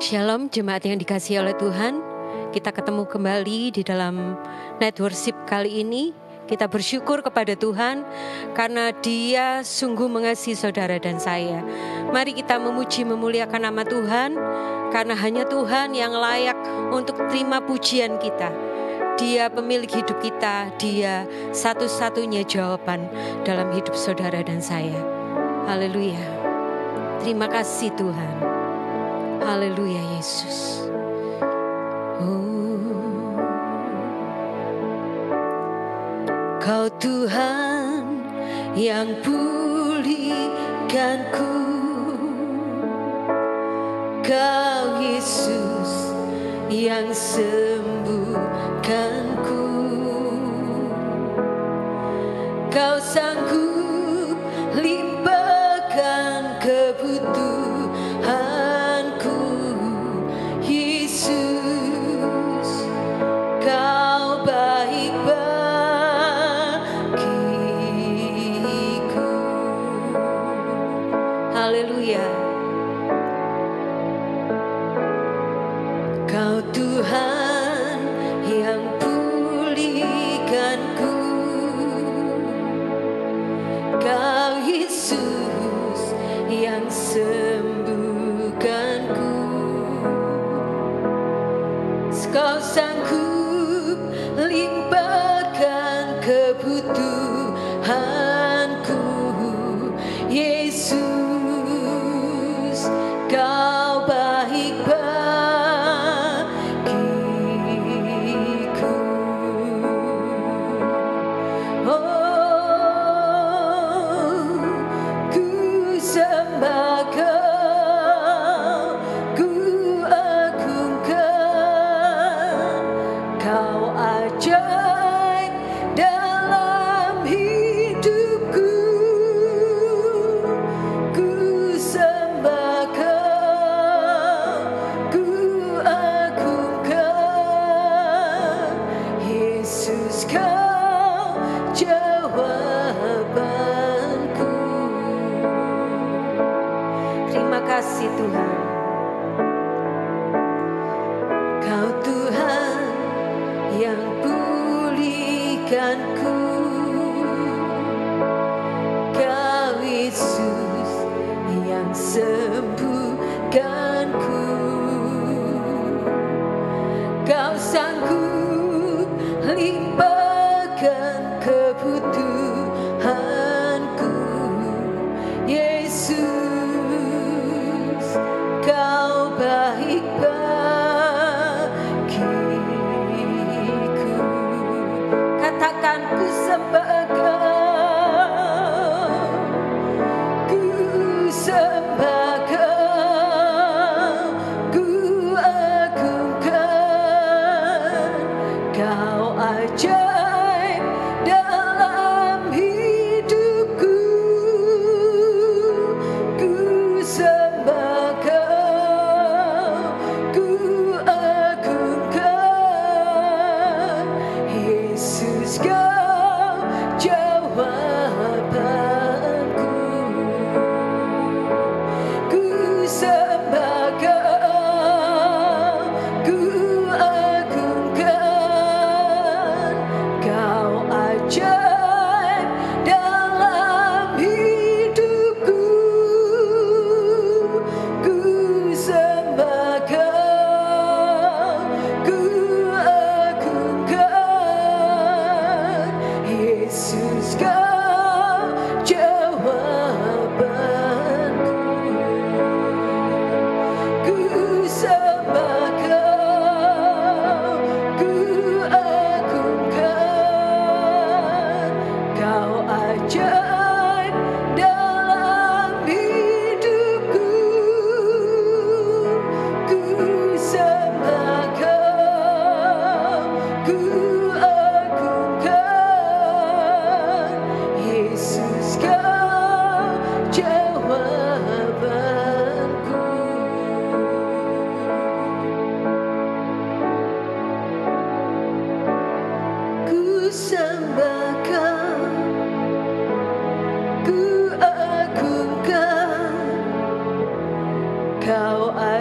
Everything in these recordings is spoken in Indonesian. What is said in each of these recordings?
Shalom jemaat yang dikasihi oleh Tuhan. Kita ketemu kembali di dalam Night Worship kali ini. Kita bersyukur kepada Tuhan karena Dia sungguh mengasihi saudara dan saya. Mari kita memuji memuliakan nama Tuhan, karena hanya Tuhan yang layak untuk terima pujian kita. Dia pemilik hidup kita, Dia satu-satunya jawaban dalam hidup saudara dan saya. Haleluya. Terima kasih Tuhan. Haleluya Yesus. Kau Tuhan yang pulihkanku, Kau Yesus yang sembuhkanku, Kau sanggup limpahkan kebutuhan. Haleluya. Kau Tuhan yang pulihkanku, Kau Yesus yang sembuhkanku, Kau sanggup limpahkan kebutuhanku, Yesus. Kau baik bagiku. Oh, ku sembah Kau, ku agungkan Kau ajaib dalam hidupku. Ku sembah Kau, ku agungkan Yesus, Kau jawabanku. Terima kasih Tuhan. Kau Tuhan yang pulihkanku, Kau Yesus yang sembuhkanku, Kau sanggup limpahkan kebutuhanku, Yesus. Kau baik bagiku. Katakan ku sembah Kau, ku sembah Kau, ku agungkan Kau ajaib dalam hidupku. Ku sembah Kau, ku agungkan Yesus, Kau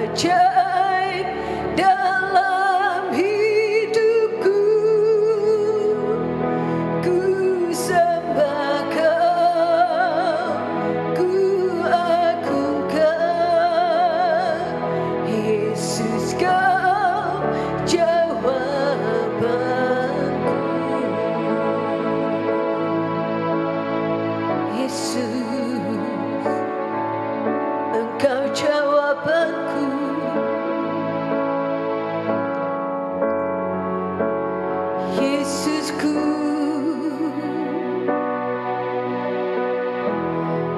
ajaib dalam hidupku. Ku sembah Kau, ku agungkan. Yesus, Kau jawabanku. Yesus, Engkau jawabanku. Yesusku,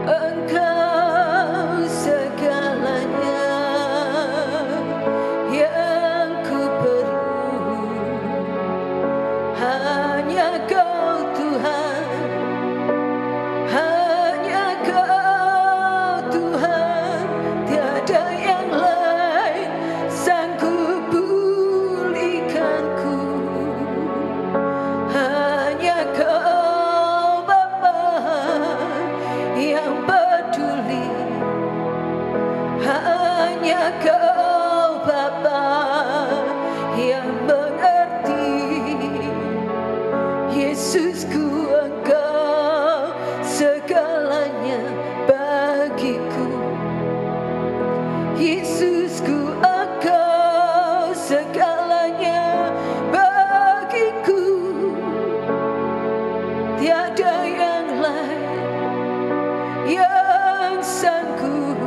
Engkau segalanya yang ku perlu. Hanya Kau Tuhan, hanya Kau Tuhan, tiada yang lain sanggup pulihkanku. Hanya Kau Bapa yang peduli, hanya Kau Bapa yang mengerti. Yesusku, Engkau segalanya bagiku. Yesusku, Engkau segalanya bagiku. Tiada yang lain yang sanggup,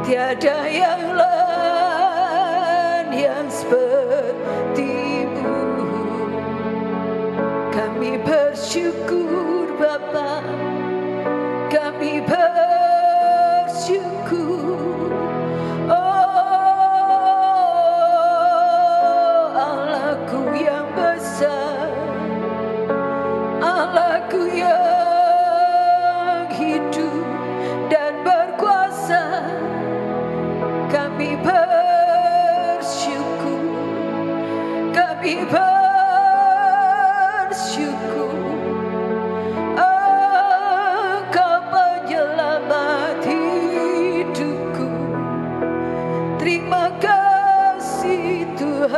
tiada yang lain yang seperti-Mu. Kami bersyukur Bapa, kami bersyukur. Oh, Allahku yang besar, Allahku yang hidup dan berkuasa. Kami bersyukur, kami bersyukur. Engkau penyelamat hidupku. Terima kasih Tuhan,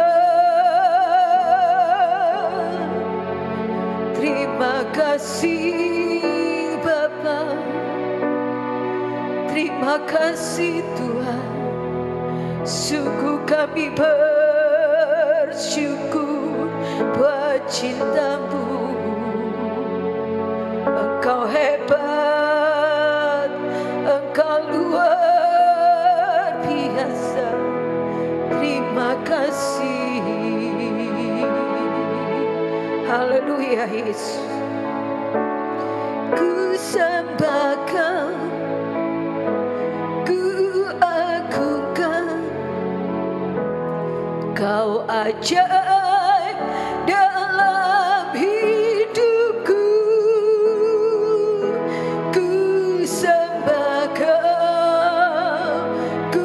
terima kasih Bapa, terima kasih Tuhan. Sungguh kami bersyukur buat cinta-Mu. Engkau hebat, Engkau luar biasa. Terima kasih. Haleluya Yesus. Ku sembah Kau, ku agungkan. Kau ajaib dalam hidupku. Ku sembah Kau, ku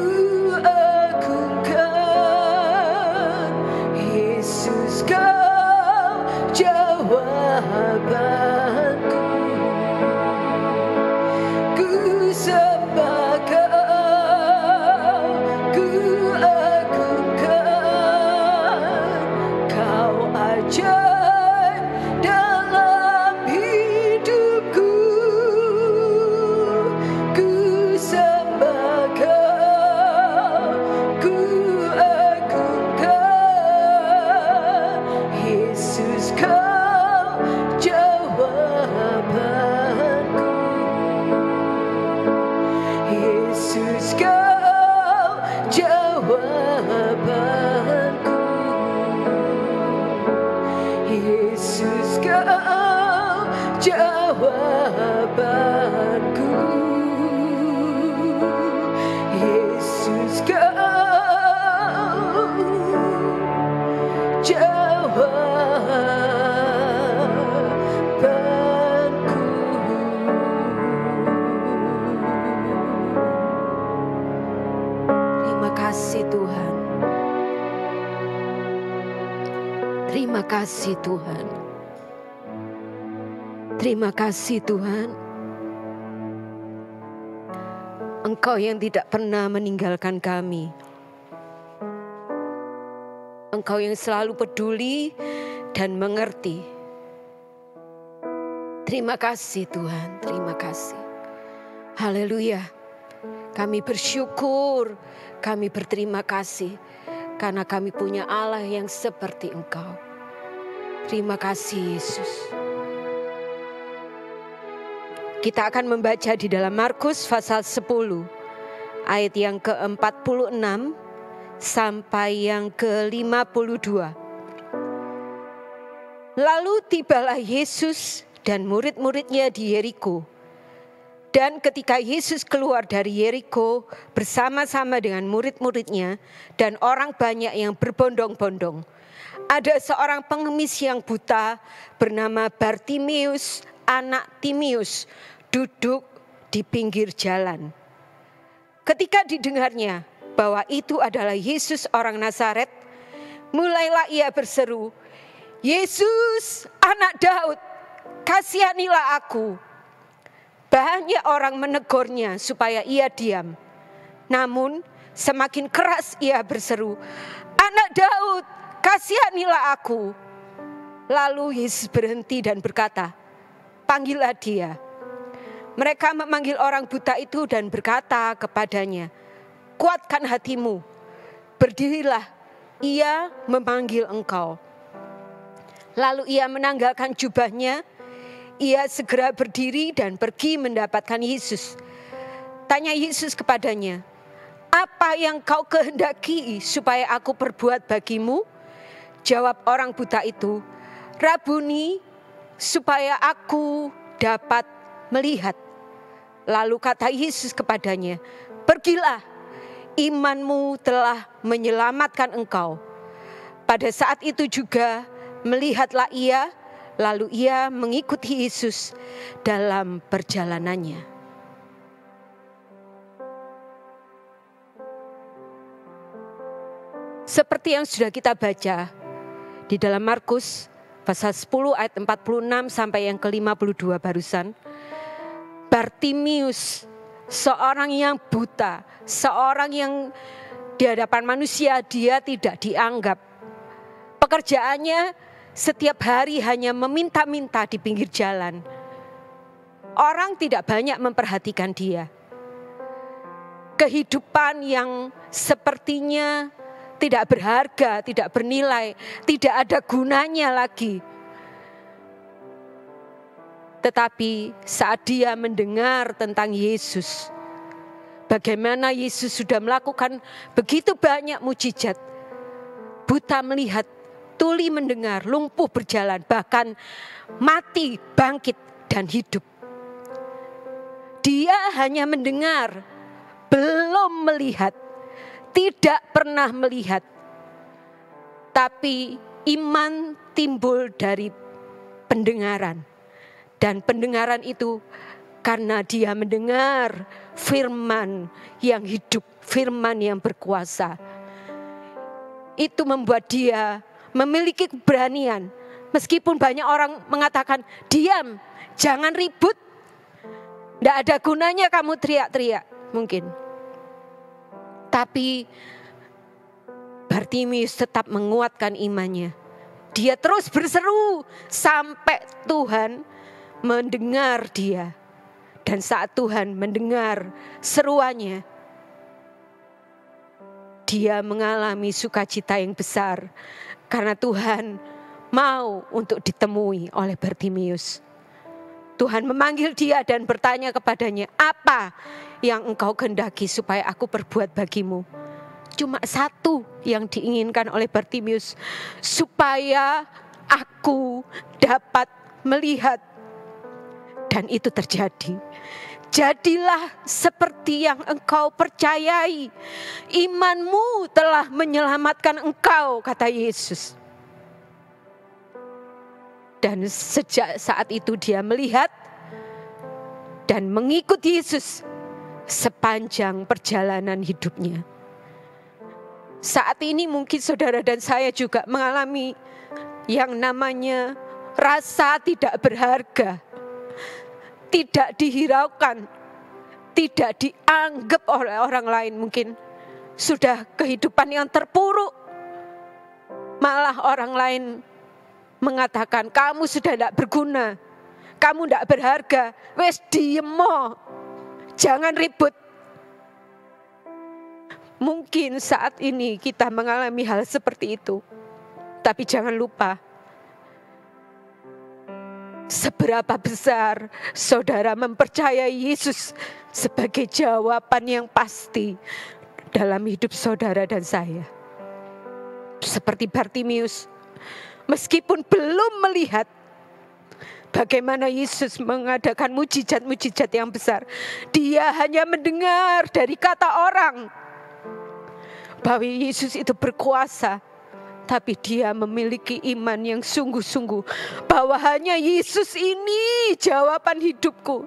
agungkan. Yesus, Kau jawabanku. Ku sembah Kau, ku agungkan. Kau ajaib dalam hidupku. Ku sembah Kau, ku agungkan. Yesus, Kau jawabanku. Yesus, Kau jawabanku. Yesus, Kau jawabanku. Yesus, Kau jawabanku. Terima kasih Tuhan. Terima kasih Tuhan. Terima kasih Tuhan. Engkau yang tidak pernah meninggalkan kami. Engkau yang selalu peduli dan mengerti. Terima kasih Tuhan, terima kasih. Haleluya. Kami bersyukur, kami berterima kasih karena kami punya Allah yang seperti Engkau. Terima kasih Yesus. Kita akan membaca di dalam Markus pasal 10 ayat yang ke-46 sampai yang ke-52. Lalu tibalah Yesus dan murid-muridnya di Yeriko. Dan ketika Yesus keluar dari Yeriko bersama-sama dengan murid-muridnya dan orang banyak yang berbondong-bondong, ada seorang pengemis yang buta bernama Bartimeus, anak Timeus, duduk di pinggir jalan. Ketika didengarnya bahwa itu adalah Yesus orang Nazaret, mulailah ia berseru, "Yesus, anak Daud, kasihanilah aku." Banyak orang menegurnya supaya ia diam. Namun semakin keras ia berseru, "Anak Daud, kasihanilah aku." Lalu Yesus berhenti dan berkata, "Panggillah dia." Mereka memanggil orang buta itu dan berkata kepadanya, "Kuatkan hatimu, berdirilah, ia memanggil engkau." Lalu ia menanggalkan jubahnya, ia segera berdiri dan pergi mendapatkan Yesus. Tanya Yesus kepadanya, "Apa yang kau kehendaki supaya aku perbuat bagimu?" Jawab orang buta itu, "Rabuni, supaya aku dapat melihat." Lalu kata Yesus kepadanya, "Pergilah, imanmu telah menyelamatkan engkau." Pada saat itu juga melihatlah ia, lalu ia mengikuti Yesus dalam perjalanannya. Seperti yang sudah kita baca di dalam Markus pasal 10 ayat 46 sampai yang ke-52 barusan. Bartimeus, seorang yang buta, seorang yang di hadapan manusia dia tidak dianggap. Pekerjaannya setiap hari hanya meminta-minta di pinggir jalan. Orang tidak banyak memperhatikan dia. Kehidupan yang sepertinya tidak berharga, tidak bernilai, tidak ada gunanya lagi. Tetapi saat dia mendengar tentang Yesus, bagaimana Yesus sudah melakukan begitu banyak mukjizat, buta melihat, tuli mendengar, lumpuh berjalan, bahkan mati, bangkit, dan hidup. Dia hanya mendengar, belum melihat, tidak pernah melihat. Tapi iman timbul dari pendengaran. Dan pendengaran itu karena dia mendengar firman yang hidup, firman yang berkuasa. Itu membuat dia memiliki keberanian. Meskipun banyak orang mengatakan, "Diam, jangan ribut. Tidak ada gunanya kamu teriak-teriak." Mungkin. Tapi Bartimeus tetap menguatkan imannya. Dia terus berseru sampai Tuhan mendengar dia. Dan saat Tuhan mendengar seruannya, dia mengalami sukacita yang besar. Karena Tuhan mau untuk ditemui oleh Bartimeus. Tuhan memanggil dia dan bertanya kepadanya, "Apa yang engkau kehendaki supaya aku perbuat bagimu?" Cuma satu yang diinginkan oleh Bartimeus, supaya aku dapat melihat. Dan itu terjadi. Jadilah seperti yang engkau percayai. Imanmu telah menyelamatkan engkau, kata Yesus. Dan sejak saat itu dia melihat dan mengikuti Yesus sepanjang perjalanan hidupnya. Saat ini mungkin saudara dan saya juga mengalami yang namanya rasa tidak berharga, tidak dihiraukan, tidak dianggap oleh orang lain, mungkin sudah kehidupan yang terpuruk. Malah orang lain mengatakan, kamu sudah tidak berguna, kamu tidak berharga, wes diem mo, jangan ribut. Mungkin saat ini kita mengalami hal seperti itu. Tapi jangan lupa, seberapa besar saudara mempercayai Yesus sebagai jawaban yang pasti dalam hidup saudara dan saya. Seperti Bartimius, meskipun belum melihat bagaimana Yesus mengadakan mujizat-mujizat yang besar, dia hanya mendengar dari kata orang bahwa Yesus itu berkuasa. Tapi dia memiliki iman yang sungguh-sungguh bahwa hanya Yesus ini jawaban hidupku.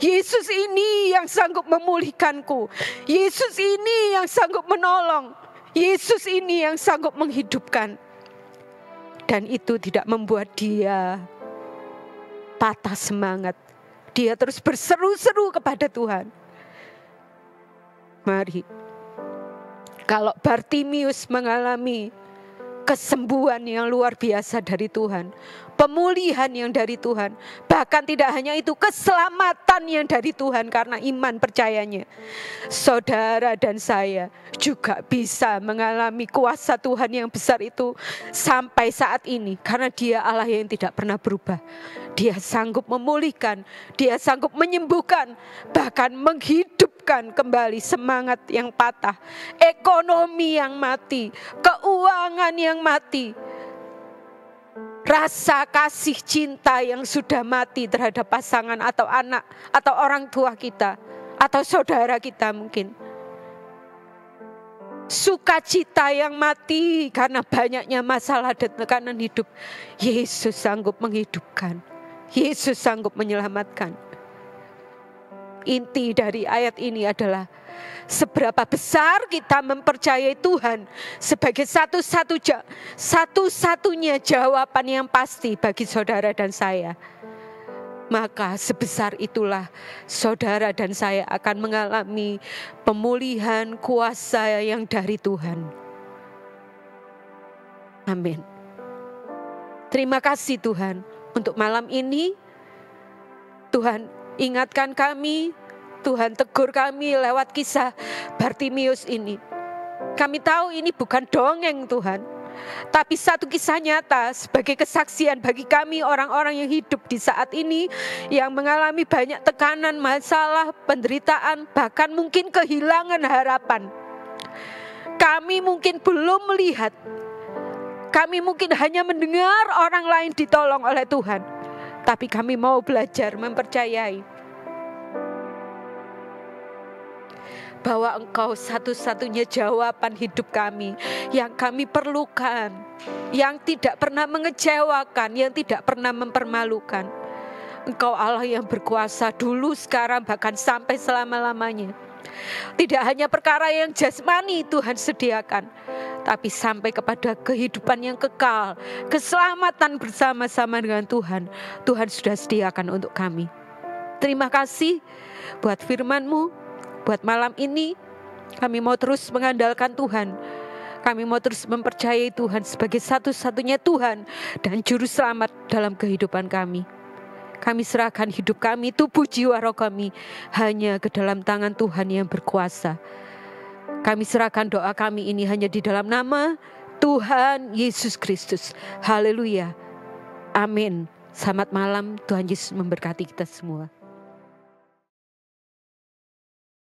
Yesus ini yang sanggup memulihkanku. Yesus ini yang sanggup menolong. Yesus ini yang sanggup menghidupkan. Dan itu tidak membuat dia patah semangat. Dia terus berseru-seru kepada Tuhan. Mari, kalau Bartimius mengalami kesembuhan yang luar biasa dari Tuhan, pemulihan yang dari Tuhan, bahkan tidak hanya itu, keselamatan yang dari Tuhan karena iman percayanya, saudara dan saya juga bisa mengalami kuasa Tuhan yang besar itu sampai saat ini, karena Dia Allah yang tidak pernah berubah. Dia sanggup memulihkan, Dia sanggup menyembuhkan, bahkan menghidupkan kembali semangat yang patah, ekonomi yang mati, keuangan yang mati, rasa kasih cinta yang sudah mati terhadap pasangan atau anak atau orang tua kita atau saudara kita mungkin. Sukacita yang mati karena banyaknya masalah dan tekanan hidup. Yesus sanggup menghidupkan. Yesus sanggup menyelamatkan. Inti dari ayat ini adalah seberapa besar kita mempercayai Tuhan sebagai satu-satunya jawaban yang pasti bagi saudara dan saya. Maka sebesar itulah saudara dan saya akan mengalami pemulihan kuasa yang dari Tuhan. Amin. Terima kasih Tuhan untuk malam ini. Tuhan ingatkan kami, Tuhan tegur kami lewat kisah Bartimius ini. Kami tahu ini bukan dongeng Tuhan, tapi satu kisah nyata sebagai kesaksian bagi kami orang-orang yang hidup di saat ini, yang mengalami banyak tekanan, masalah, penderitaan, bahkan mungkin kehilangan harapan. Kami mungkin belum melihat, kami mungkin hanya mendengar orang lain ditolong oleh Tuhan, tapi kami mau belajar mempercayai bahwa Engkau satu-satunya jawaban hidup kami, yang kami perlukan, yang tidak pernah mengecewakan, yang tidak pernah mempermalukan. Engkau Allah yang berkuasa dulu, sekarang, bahkan sampai selama-lamanya. Tidak hanya perkara yang jasmani Tuhan sediakan, tapi sampai kepada kehidupan yang kekal, keselamatan bersama-sama dengan Tuhan, Tuhan sudah sediakan untuk kami. Terima kasih buat firman-Mu, buat malam ini. Kami mau terus mengandalkan Tuhan, kami mau terus mempercayai Tuhan sebagai satu-satunya Tuhan dan Juru Selamat dalam kehidupan kami. Kami serahkan hidup kami, tubuh, jiwa, roh kami hanya ke dalam tangan Tuhan yang berkuasa. Kami serahkan doa kami ini hanya di dalam nama Tuhan Yesus Kristus. Haleluya. Amin. Selamat malam, Tuhan Yesus memberkati kita semua.